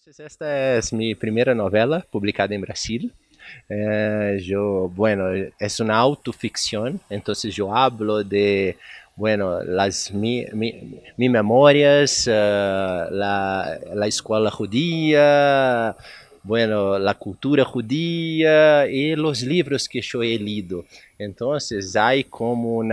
Entonces, esta es mi primera novela publicada en Brasil. Bueno, es una autoficción, entonces yo hablo de, bueno, mis memorias, la escuela judía, bueno, la cultura judía y los libros que yo he leído. Entonces hay como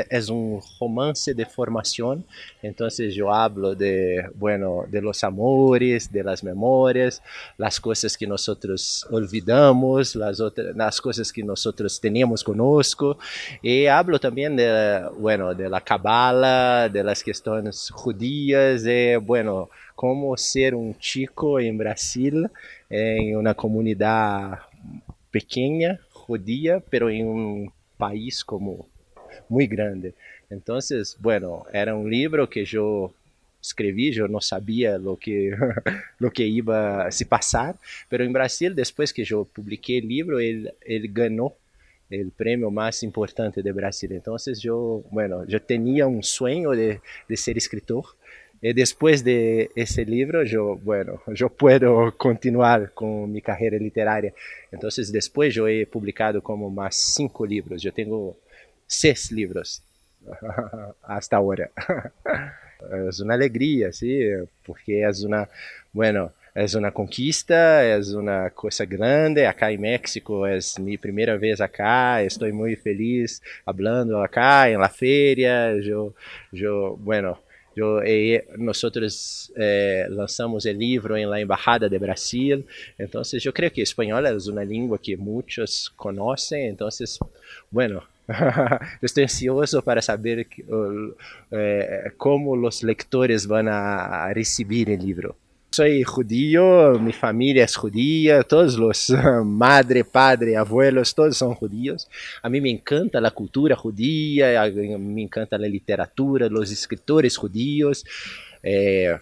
es un romance de formación. Entonces yo hablo de, bueno, de los amores, de las memorias, las cosas que nosotros olvidamos, las cosas que nosotros tenemos conosco. Y hablo también de, bueno, de la cabala, de las cuestiones judías, de, bueno, cómo ser un chico en Brasil, en una comunidad pequeña, judía, pero en un país como muy grande. Entonces, bueno, era un libro que yo escrevi, yo no sabía lo que, lo que iba a se pasar, pero en Brasil, después que yo publiqué el libro, él ganó el premio más importante de Brasil. Entonces yo, bueno, yo tenía un sueño de ser escritor. Y después de ese libro, yo, bueno, yo puedo continuar con mi carrera literaria. Entonces, después yo he publicado como más 5 libros. Yo tengo 6 libros hasta ahora. Es una alegría, sí, porque es una, bueno, es una conquista, es una cosa grande. Acá en México es mi primera vez acá, estoy muy feliz hablando acá en la feria. Bueno, nosotros lanzamos el libro en la Embajada de Brasil, entonces yo creo que español es una lengua que muchos conocen, entonces, bueno, estoy ansioso para saber cómo los lectores van a recibir el libro. Soy judío, mi familia es judía, todos los madre, padre, abuelos, todos son judíos. A mí me encanta la cultura judía, me encanta la literatura, los escritores judíos.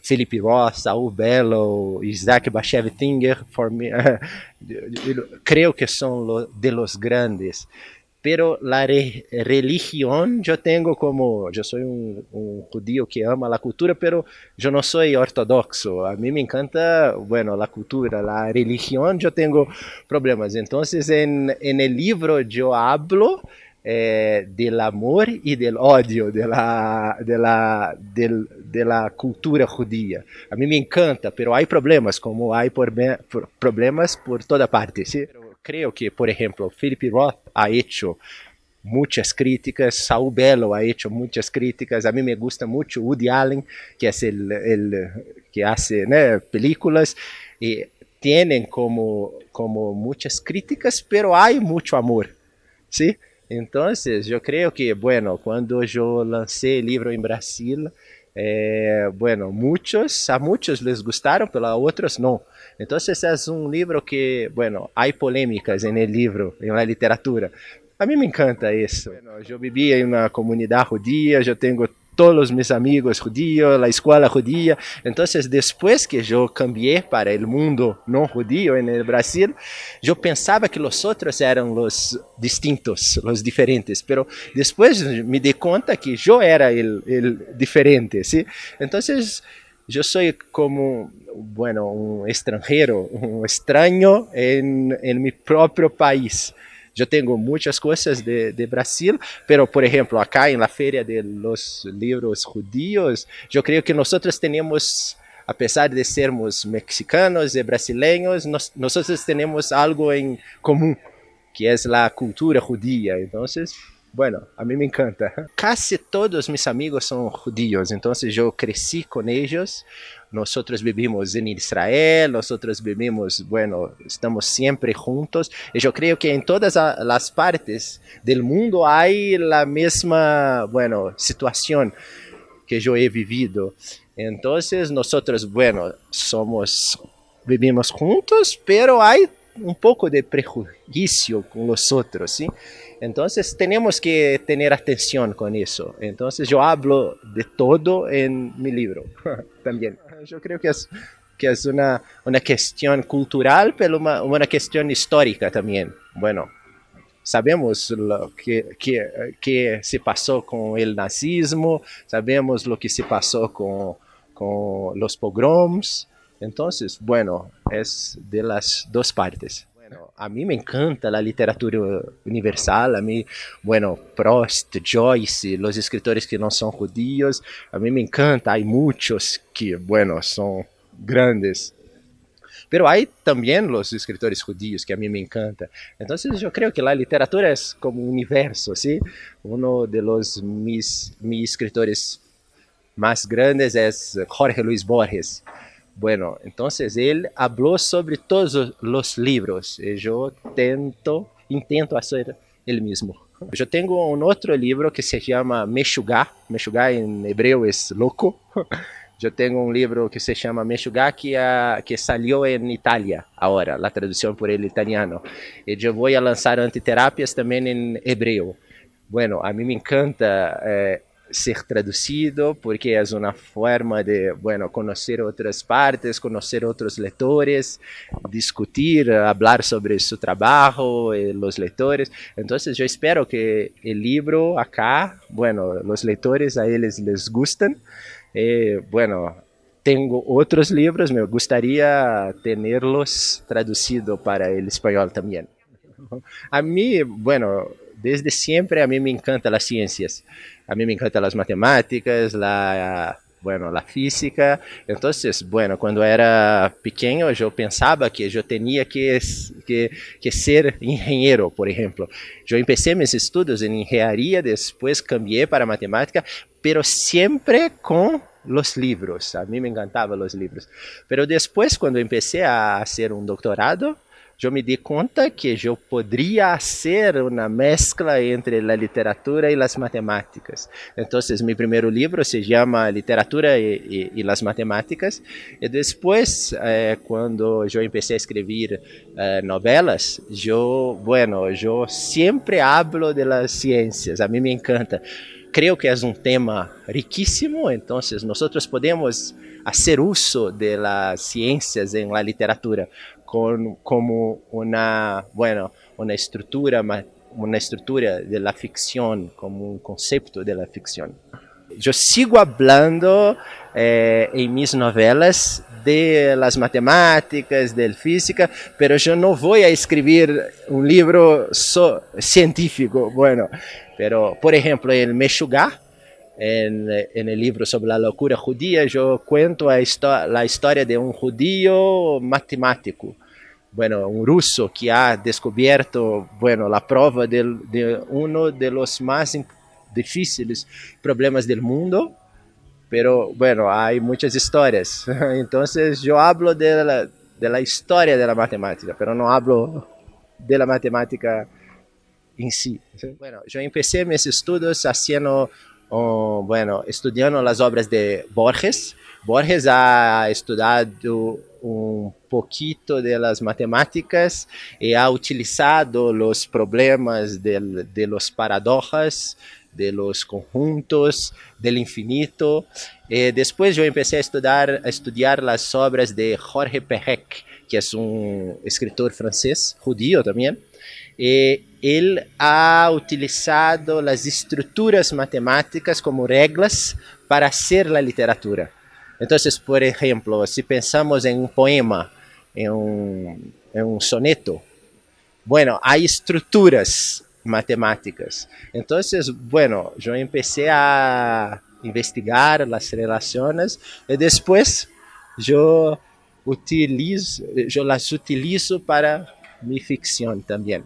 Philip Roth, Saul Bellow, Isaac Bashevis Singer, creo que son de los grandes. Pero la religión yo tengo como, yo soy un judío que ama la cultura, pero yo no soy ortodoxo. A mí me encanta, bueno, la cultura, la religión, yo tengo problemas. Entonces en el libro yo hablo del amor y del odio de la cultura judía. A mí me encanta, pero hay problemas, como hay problemas por toda parte, ¿sí? Creo que, por ejemplo, Philip Roth ha hecho muchas críticas, Saul Bellow ha hecho muchas críticas, a mí me gusta mucho Woody Allen, que es el que hace, ¿no?, películas, y tienen como muchas críticas, pero hay mucho amor, ¿sí? Entonces, yo creo que, bueno, cuando yo lancé el libro en Brasil, bueno, a muchos les gustaron, pero a otros no. Entonces es un libro que, bueno, hay polémicas en el libro, en la literatura. A mí me encanta eso. Bueno, yo viví en una comunidad judía, yo tengo todos mis amigos judíos, la escuela judía. Entonces, después que yo cambié para el mundo no judío en el Brasil, yo pensaba que los otros eran los distintos, los diferentes, pero después me di cuenta que yo era el diferente, ¿sí? Entonces, yo soy como, bueno, un extranjero, un extraño en mi propio país. Yo tengo muchas cosas de Brasil, pero por ejemplo, acá en la Feria de los Libros Judíos, yo creo que nosotros tenemos, a pesar de sermos mexicanos y brasileños, nosotros tenemos algo en común, que es la cultura judía. Entonces, bueno, a mí me encanta. Casi todos mis amigos son judíos, entonces yo crecí con ellos. Nosotros vivimos en Israel, nosotros vivimos, bueno, estamos siempre juntos. Y yo creo que en todas las partes del mundo hay la misma, bueno, situación que yo he vivido. Entonces nosotros, bueno, vivimos juntos, pero hay un poco de prejuicio con los otros, ¿sí? Entonces tenemos que tener atención con eso. Entonces yo hablo de todo en mi libro también. Yo creo que es una cuestión cultural, pero una cuestión histórica también. Bueno, sabemos lo que se pasó con el nazismo, sabemos lo que se pasó con los pogroms, Entonces, bueno, es de las dos partes. Bueno, a mí me encanta la literatura universal, a mí, bueno, Proust, Joyce, los escritores que no son judíos, a mí me encanta, hay muchos que, bueno, son grandes. Pero hay también los escritores judíos que a mí me encanta. Entonces yo creo que la literatura es como un universo, ¿sí? Uno de mis escritores más grandes es Jorge Luis Borges. Bueno, entonces él habló sobre todos los libros y yo intento hacer el mismo. Yo tengo un otro libro que se llama Meshugá. Meshugá en hebreo es loco. Yo tengo un libro que se llama Meshugá que salió en Italia ahora, la traducción por el italiano. Y yo voy a lanzar Antiterapias también en hebreo. Bueno, a mí me encanta ser traducido porque es una forma de, bueno, conocer otras partes, conocer otros lectores, discutir, hablar sobre su trabajo, los lectores. Entonces yo espero que el libro acá, bueno, los lectores a ellos les gustan. Bueno, tengo otros libros, me gustaría tenerlos traducidos para el español también. A mí, bueno, desde siempre a mí me encantan las ciencias. A mí me encantan las matemáticas, bueno, la física. Entonces, bueno, cuando era pequeño yo pensaba que yo tenía que ser ingeniero, por ejemplo. Yo empecé mis estudios en ingeniería, después cambié para matemática, pero siempre con los libros. A mí me encantaban los libros. Pero después, cuando empecé a hacer un doctorado, yo me di cuenta que yo podría hacer una mezcla entre la literatura y las matemáticas. Entonces, mi primer libro se llama Literatura y las Matemáticas. Y después, cuando yo empecé a escribir novelas, yo siempre hablo de las ciencias. A mí me encanta. Creo que es un tema riquísimo, entonces nosotros podemos hacer uso de las ciencias en la literatura como una estructura de la ficción, como un concepto de la ficción. Yo sigo hablando en mis novelas de las matemáticas, de física, pero yo no voy a escribir un libro científico, bueno, pero por ejemplo en Meshugá, en el libro sobre la locura judía, yo cuento la historia de un judío matemático, bueno, un ruso que ha descubierto, bueno, la prueba de uno de los más difíciles problemas del mundo, pero bueno, hay muchas historias. Entonces yo hablo de la historia de la matemática, pero no hablo de la matemática en sí. Bueno, yo empecé mis estudios haciendo, bueno, estudiando las obras de Borges. Borges ha estudiado un poquito de las matemáticas y ha utilizado los problemas de los paradojas, de los conjuntos, del infinito. Después yo empecé a estudiar las obras de Jorge Perec, que es un escritor francés, judío también. Él ha utilizado las estructuras matemáticas como reglas para hacer la literatura. Entonces, por ejemplo, si pensamos en un poema, en un soneto, bueno, hay estructuras matemáticas. Entonces, bueno, yo empecé a investigar las relaciones y después yo yo las utilizo para mi ficción también.